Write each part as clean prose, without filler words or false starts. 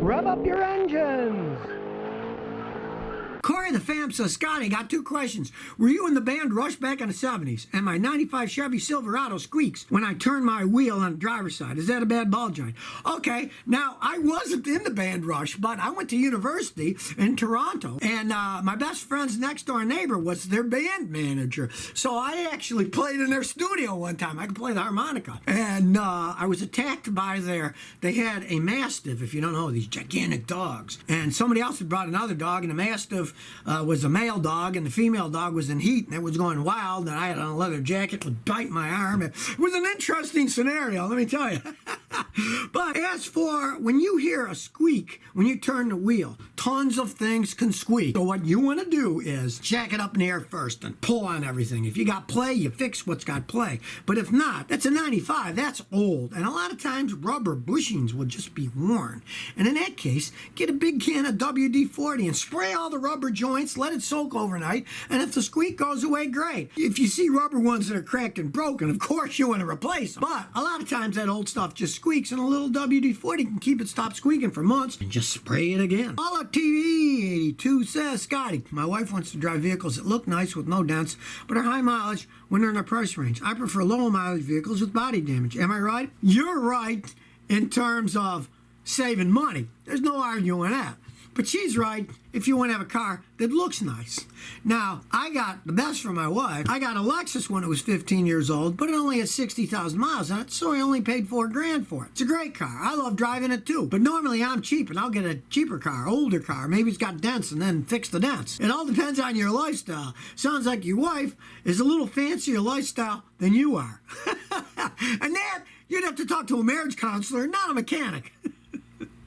Rev up your engines! Corey the Fam says, Scotty, got two questions. Were you in the band Rush back in the 70s? And my 95 Chevy Silverado squeaks when I turn my wheel on the driver's side. Is that a bad ball joint? Okay, now I wasn't in the band Rush, but I went to university in Toronto, and my best friend's next door neighbor was their band manager. So I actually played in their studio one time. I could play the harmonica. And I was attacked by they had a Mastiff, if you don't know, these gigantic dogs. And somebody else had brought another dog, and the Mastiff was a male dog, and the female dog was in heat, and it was going wild, and I had on a leather jacket, would bite my arm. It was an interesting scenario, let me tell you. But as for when you hear a squeak when you turn the wheel, tons of things can squeak. So what you want to do is jack it up in the air first and pull on everything. If you got play, you fix what's got play. But if not, that's a 95. That's old. And a lot of times rubber bushings will just be worn. And in that case, get a big can of WD-40 and spray all the rubber joints, let it soak overnight, and if the squeak goes away, great. If you see rubber ones that are cracked and broken, of course you want to replace them. But a lot of times that old stuff just squeaks, and a little WD-40 can keep it stop squeaking for months, and just spray it again. All up TV 82 says, Scotty, my wife wants to drive vehicles that look nice with no dents, but are high mileage when they're in a price range. I prefer low mileage vehicles with body damage. Am I right? You're right in terms of saving money. There's no arguing that. But she's right if you want to have a car that looks nice. Now, I got the best for my wife. I got a Lexus when it was 15 years old, but it only has 60,000 miles on it, so I only paid $4,000 for it. It's a great car. I love driving it too. But normally I'm cheap, and I'll get a cheaper car, older car. Maybe it's got dents and then fix the dents. It all depends on your lifestyle. Sounds like your wife is a little fancier lifestyle than you are. And that, you'd have to talk to a marriage counselor, not a mechanic.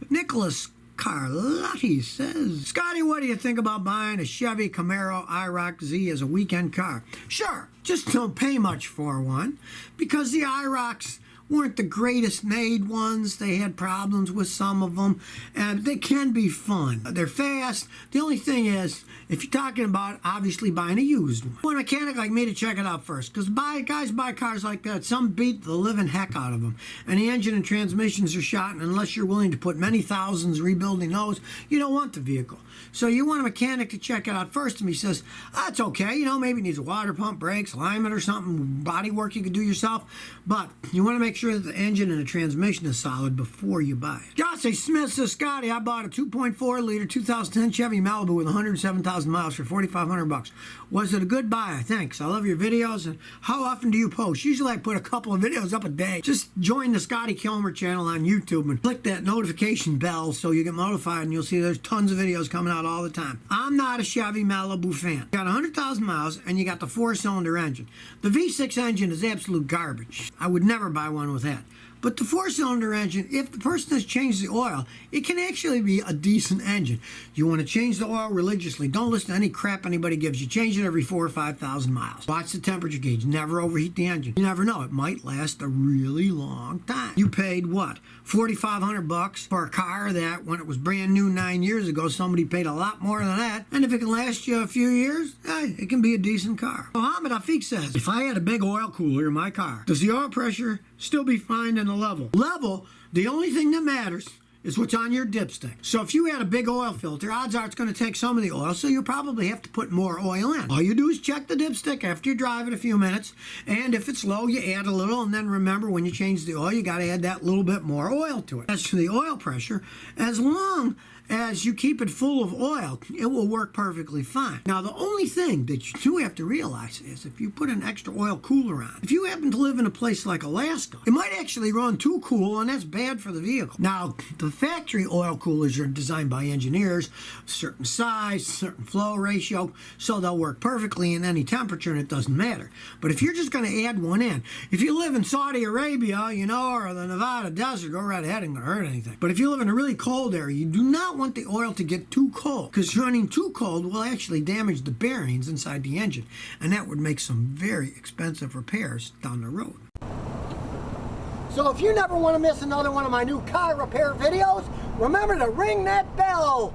Nicholas Carlotti says, Scotty, what do you think about buying a Chevy Camaro IROC Z as a weekend car? Sure, just don't pay much for one, because the IROCs weren't the greatest made ones. They had problems with some of them, and they can be fun. They're fast. The only thing is, if you're talking about obviously buying a used one, you want a mechanic like me to check it out first, because guys buy cars like that. Some beat the living heck out of them, and the engine and transmissions are shot, and unless you're willing to put many thousands rebuilding those, you don't want the vehicle. So you want a mechanic to check it out first, and he says, that's okay, you know, maybe it needs a water pump, brakes, alignment or something, body work you could do yourself, but you want to make sure that the engine and the transmission is solid before you buy it. Josh Smith says, Scotty, I bought a 2.4 liter 2010 Chevy Malibu with 107,000 miles for $4,500. Was it a good buy? Thanks. I love your videos. And how often do you post? Usually I put a couple of videos up a day. Just join the Scotty Kilmer channel on YouTube and click that notification bell so you get notified, and you'll see there's tons of videos coming out all the time. I'm not a Chevy Malibu fan. You got 100,000 miles and you got the 4-cylinder engine. The V6 engine is absolute garbage. I would never buy one with that. But the 4-cylinder engine, if the person has changed the oil, it can actually be a decent engine. You want to change the oil religiously. Don't listen to any crap anybody gives you. Change it every 4,000 or 5,000 miles. Watch the temperature gauge. Never overheat the engine. You never know. It might last a really long time. You paid what? $4,500 for a car that, when it was brand new 9 years ago, somebody paid a lot more than that. And if it can last you a few years, it can be a decent car. Mohammed Afiq says, if I had a big oil cooler in my car, does the oil pressure still be fine in the level? The only thing that matters is what's on your dipstick. So if you had a big oil filter, odds are it's going to take some of the oil, so you'll probably have to put more oil in. All you do is check the dipstick after you drive it a few minutes, and if it's low, you add a little, and then remember, when you change the oil, you got to add that little bit more oil to it. As to the oil pressure, as long as you keep it full of oil, it will work perfectly fine. Now, the only thing that you do have to realize is if you put an extra oil cooler on, if you happen to live in a place like Alaska, it might actually run too cool, and that's bad for the vehicle. Now, the factory oil coolers are designed by engineers, certain size, certain flow ratio, so they'll work perfectly in any temperature, and it doesn't matter. But if you're just going to add one in, if you live in Saudi Arabia, you know, or the Nevada desert, go right ahead, and going to hurt anything. But if you live in a really cold area, you do not want the oil to get too cold, because running too cold will actually damage the bearings inside the engine, and that would make some very expensive repairs down the road. So if you never want to miss another one of my new car repair videos, remember to ring that bell.